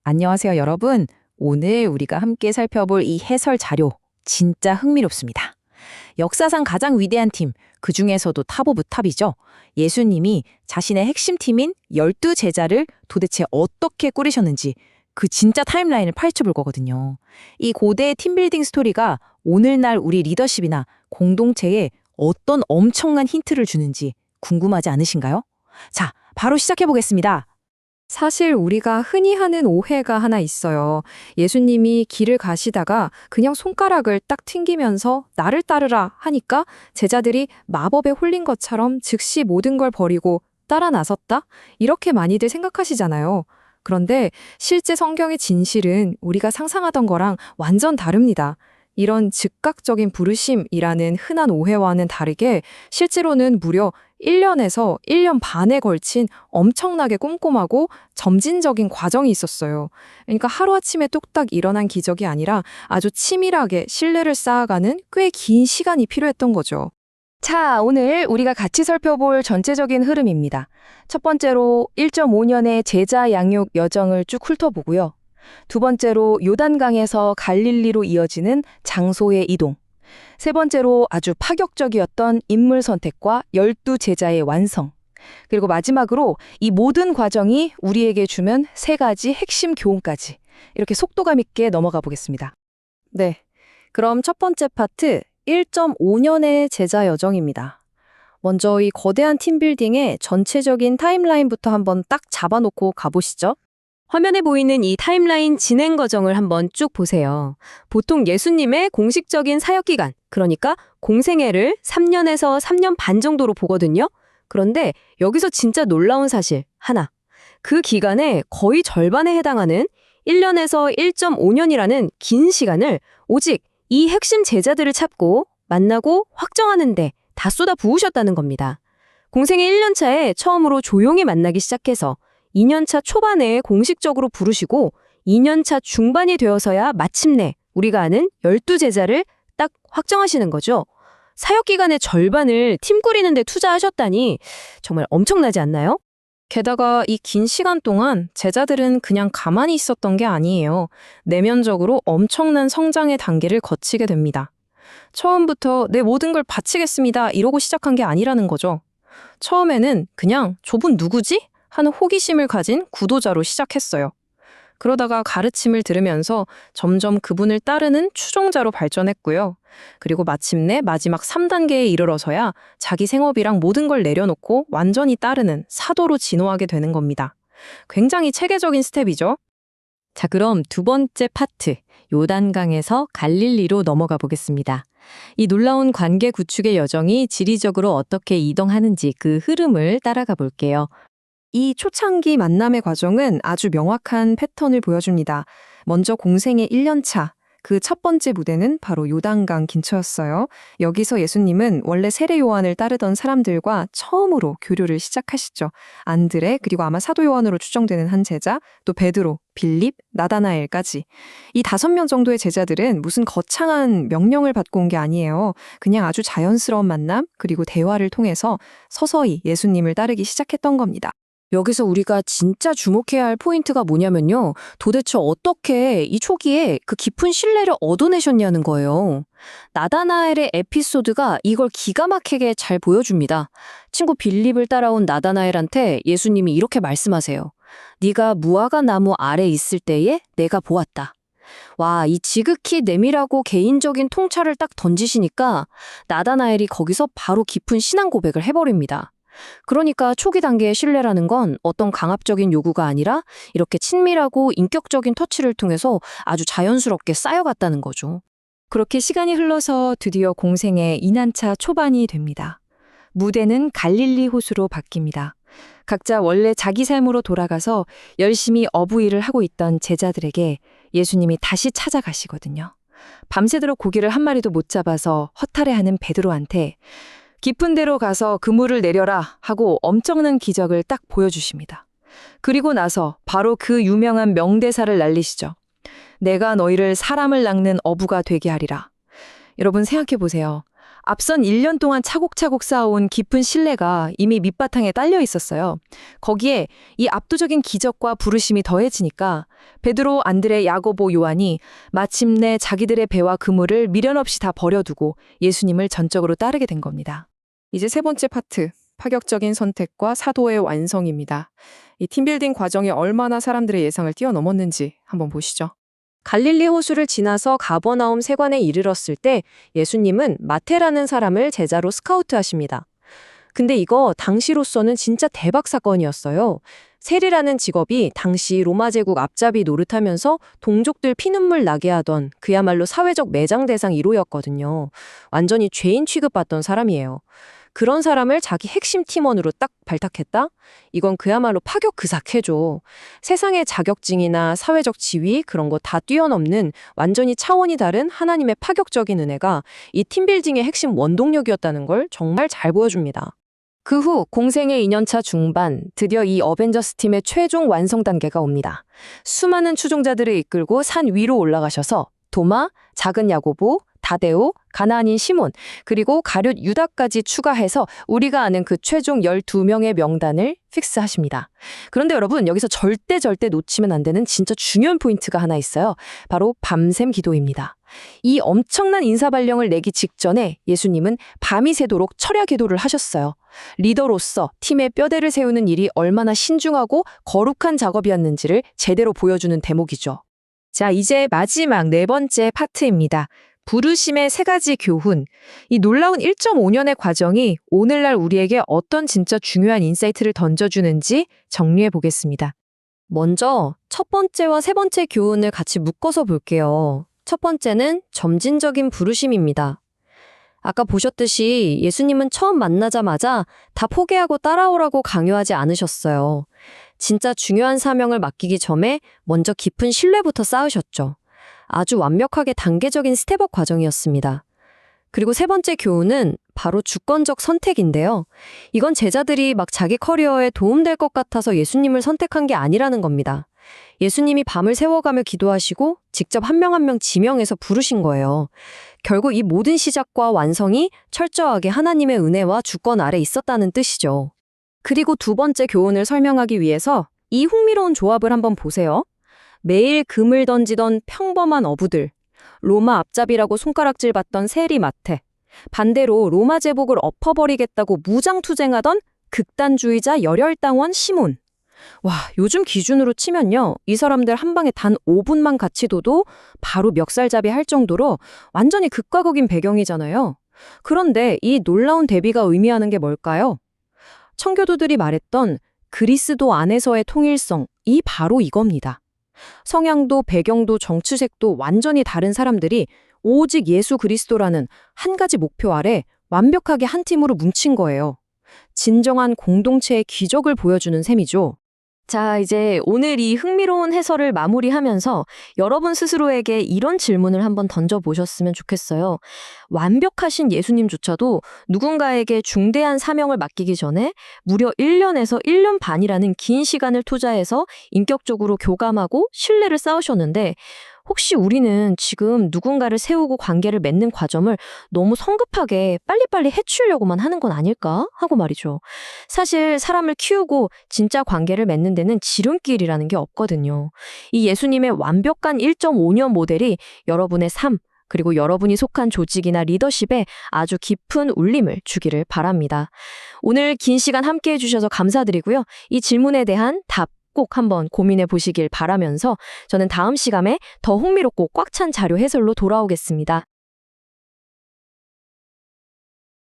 안녕하세요, 여러분. 오늘 우리가 함께 살펴볼 이 해설 자료 진짜 흥미롭습니다. 역사상 가장 위대한 팀, 그 중에서도 탑 오브 탑이죠. 예수님이 자신의 핵심 팀인 12제자를 도대체 어떻게 꾸리셨는지 그 진짜 타임라인을 파헤쳐 볼 거거든요. 이 고대의 팀빌딩 스토리가 오늘날 우리 리더십이나 공동체에 어떤 엄청난 힌트를 주는지 궁금하지 않으신가요? 자, 바로 시작해 보겠습니다. 사실 우리가 흔히 하는 오해가 하나 있어요. 예수님이 길을 가시다가 그냥 손가락을 딱 튕기면서 나를 따르라 하니까 제자들이 마법에 홀린 것처럼 즉시 모든 걸 버리고 따라 나섰다? 이렇게 많이들 생각하시잖아요. 그런데 실제 성경의 진실은 우리가 상상하던 거랑 완전 다릅니다. 이런 즉각적인 부르심이라는 흔한 오해와는 다르게 실제로는 무려 1년에서 1년 반에 걸친 엄청나게 꼼꼼하고 점진적인 과정이 있었어요. 그러니까 하루아침에 뚝딱 일어난 기적이 아니라 아주 치밀하게 신뢰를 쌓아가는 꽤 긴 시간이 필요했던 거죠. 자, 오늘 우리가 같이 살펴볼 전체적인 흐름입니다. 첫 번째로 1.5년의 제자 양육 여정을 쭉 훑어보고요. 두 번째로 요단강에서 갈릴리로 이어지는 장소의 이동. 세 번째로 아주 파격적이었던 인물 선택과 12제자의 완성. 그리고 마지막으로 이 모든 과정이 우리에게 주면 세 가지 핵심 교훈까지 이렇게 속도감 있게 넘어가 보겠습니다. 네, 그럼 첫 번째 파트 1.5년의 제자 여정입니다. 먼저 이 거대한 팀빌딩의 전체적인 타임라인부터 한번 딱 잡아놓고 가보시죠. 화면에 보이는 이 타임라인 진행 과정을 한번 쭉 보세요. 보통 예수님의 공식적인 사역기간, 그러니까 공생애를 3년에서 3년 반 정도로 보거든요. 그런데 여기서 진짜 놀라운 사실 하나. 그 기간의 거의 절반에 해당하는 1년에서 1.5년이라는 긴 시간을 오직 이 핵심 제자들을 찾고 만나고 확정하는데 다 쏟아 부으셨다는 겁니다. 공생애 1년 차에 처음으로 조용히 만나기 시작해서 2년차 초반에 공식적으로 부르시고 2년차 중반이 되어서야 마침내 우리가 아는 12제자를 딱 확정하시는 거죠. 사역기간의 절반을 팀 꾸리는 데 투자하셨다니 정말 엄청나지 않나요? 게다가 이 긴 시간 동안 제자들은 그냥 가만히 있었던 게 아니에요. 내면적으로 엄청난 성장의 단계를 거치게 됩니다. 처음부터 내 모든 걸 바치겠습니다 이러고 시작한 게 아니라는 거죠. 처음에는 그냥 저분 누구지? 하는 호기심을 가진 구도자로 시작했어요. 그러다가 가르침을 들으면서 점점 그분을 따르는 추종자로 발전했고요. 그리고 마침내 마지막 3단계에 이르러서야 자기 생업이랑 모든 걸 내려놓고 완전히 따르는 사도로 진화하게 되는 겁니다. 굉장히 체계적인 스텝이죠. 자, 그럼 두 번째 파트, 요단강에서 갈릴리로 넘어가 보겠습니다. 이 놀라운 관계 구축의 여정이 지리적으로 어떻게 이동하는지 그 흐름을 따라가 볼게요. 이 초창기 만남의 과정은 아주 명확한 패턴을 보여줍니다. 먼저 공생의 1년차, 그 첫 번째 무대는 바로 요단강 근처였어요. 여기서 예수님은 원래 세례 요한을 따르던 사람들과 처음으로 교류를 시작하시죠. 안드레, 그리고 아마 사도 요한으로 추정되는 한 제자, 또 베드로, 빌립, 나다나엘까지. 이 5명 정도의 제자들은 무슨 거창한 명령을 받고 온 게 아니에요. 그냥 아주 자연스러운 만남, 그리고 대화를 통해서 서서히 예수님을 따르기 시작했던 겁니다. 여기서 우리가 진짜 주목해야 할 포인트가 뭐냐면요. 도대체 어떻게 이 초기에 그 깊은 신뢰를 얻어내셨냐는 거예요. 나다나엘의 에피소드가 이걸 기가 막히게 잘 보여줍니다. 친구 빌립을 따라온 나다나엘한테 예수님이 이렇게 말씀하세요. 네가 무화과 나무 아래 있을 때에 내가 보았다. 와, 이 지극히 내밀하고 개인적인 통찰을 딱 던지시니까 나다나엘이 거기서 바로 깊은 신앙 고백을 해버립니다. 그러니까 초기 단계의 신뢰라는 건 어떤 강압적인 요구가 아니라 이렇게 친밀하고 인격적인 터치를 통해서 아주 자연스럽게 쌓여갔다는 거죠. 그렇게 시간이 흘러서 드디어 공생의 2년차 초반이 됩니다. 무대는 갈릴리 호수로 바뀝니다. 각자 원래 자기 삶으로 돌아가서 열심히 어부일을 하고 있던 제자들에게 예수님이 다시 찾아가시거든요. 밤새도록 고기를 한 마리도 못 잡아서 허탈해하는 베드로한테 깊은 데로 가서 그물을 내려라 하고 엄청난 기적을 딱 보여주십니다. 그리고 나서 바로 그 유명한 명대사를 날리시죠. 내가 너희를 사람을 낚는 어부가 되게 하리라. 여러분 생각해 보세요. 앞선 1년 동안 차곡차곡 쌓아온 깊은 신뢰가 이미 밑바탕에 딸려 있었어요. 거기에 이 압도적인 기적과 부르심이 더해지니까 베드로, 안드레, 야고보, 요한이 마침내 자기들의 배와 그물을 미련 없이 다 버려두고 예수님을 전적으로 따르게 된 겁니다. 이제 세 번째 파트, 파격적인 선택과 사도의 완성입니다. 이 팀빌딩 과정이 얼마나 사람들의 예상을 뛰어넘었는지 한번 보시죠. 갈릴리 호수를 지나서 가버나움 세관에 이르렀을 때 예수님은 마태라는 사람을 제자로 스카우트하십니다. 근데 이거 당시로서는 진짜 대박 사건이었어요. 세리라는 직업이 당시 로마 제국 앞잡이 노릇하면서 동족들 피눈물 나게 하던 그야말로 사회적 매장 대상 1호였거든요. 완전히 죄인 취급받던 사람이에요. 그런 사람을 자기 핵심 팀원으로 딱 발탁했다? 이건 그야말로 파격 그 자체죠. 세상의 자격증이나 사회적 지위 그런 거 다 뛰어넘는 완전히 차원이 다른 하나님의 파격적인 은혜가 이 팀빌딩의 핵심 원동력이었다는 걸 정말 잘 보여줍니다. 그 후 공생의 2년차 중반, 드디어 이 어벤져스 팀의 최종 완성 단계가 옵니다. 수많은 추종자들을 이끌고 산 위로 올라가셔서 도마, 작은 야고보, 다데오, 가나안인 시몬, 그리고 가룟 유다까지 추가해서 우리가 아는 그 최종 12명의 명단을 픽스하십니다. 그런데 여러분, 여기서 절대 놓치면 안 되는 진짜 중요한 포인트가 하나 있어요. 바로 밤샘 기도입니다. 이 엄청난 인사발령을 내기 직전에 예수님은 밤이 새도록 철야 기도를 하셨어요. 리더로서 팀의 뼈대를 세우는 일이 얼마나 신중하고 거룩한 작업이었는지를 제대로 보여주는 대목이죠. 자, 이제 마지막 네 번째 파트입니다. 부르심의 세 가지 교훈. 이 놀라운 1.5년의 과정이 오늘날 우리에게 어떤 진짜 중요한 인사이트를 던져주는지 정리해 보겠습니다. 먼저 첫 번째와 세 번째 교훈을 같이 묶어서 볼게요. 첫 번째는 점진적인 부르심입니다. 아까 보셨듯이 예수님은 처음 만나자마자 다 포기하고 따라오라고 강요하지 않으셨어요. 진짜 중요한 사명을 맡기기 전에 먼저 깊은 신뢰부터 쌓으셨죠. 아주 완벽하게 단계적인 스텝업 과정이었습니다. 그리고 세 번째 교훈은 바로 주권적 선택인데요. 이건 제자들이 막 자기 커리어에 도움될 것 같아서 예수님을 선택한 게 아니라는 겁니다. 예수님이 밤을 새워가며 기도하시고 직접 한 명 한 명 지명해서 부르신 거예요. 결국 이 모든 시작과 완성이 철저하게 하나님의 은혜와 주권 아래 있었다는 뜻이죠. 그리고 두 번째 교훈을 설명하기 위해서 이 흥미로운 조합을 한번 보세요. 매일 금을 던지던 평범한 어부들, 로마 앞잡이라고 손가락질 받던 세리 마태, 반대로 로마 제복을 엎어버리겠다고 무장투쟁하던 극단주의자 열혈당원 시몬. 와, 요즘 기준으로 치면요, 이 사람들 한 방에 단 5분만 같이 둬도 바로 멱살잡이 할 정도로 완전히 극과 극인 배경이잖아요. 그런데 이 놀라운 대비가 의미하는 게 뭘까요? 청교도들이 말했던 그리스도 안에서의 통일성, 이 바로 이겁니다. 성향도 배경도 정치색도 완전히 다른 사람들이 오직 예수 그리스도라는 한 가지 목표 아래 완벽하게 한 팀으로 뭉친 거예요. 진정한 공동체의 기적을 보여주는 셈이죠. 자, 이제 오늘 이 흥미로운 해설을 마무리하면서 여러분 스스로에게 이런 질문을 한번 던져보셨으면 좋겠어요. 완벽하신 예수님조차도 누군가에게 중대한 사명을 맡기기 전에 무려 1년에서 1년 반이라는 긴 시간을 투자해서 인격적으로 교감하고 신뢰를 쌓으셨는데 혹시 우리는 지금 누군가를 세우고 관계를 맺는 과정을 너무 성급하게 빨리빨리 해치우려고만 하는 건 아닐까 하고 말이죠. 사실 사람을 키우고 진짜 관계를 맺는 데는 지름길이라는 게 없거든요. 이 예수님의 완벽한 1.5년 모델이 여러분의 삶, 그리고 여러분이 속한 조직이나 리더십에 아주 깊은 울림을 주기를 바랍니다. 오늘 긴 시간 함께해 주셔서 감사드리고요. 이 질문에 대한 답 꼭 한번 고민해 보시길 바라면서 저는 다음 시간에 더 흥미롭고 꽉 찬 자료 해설로 돌아오겠습니다.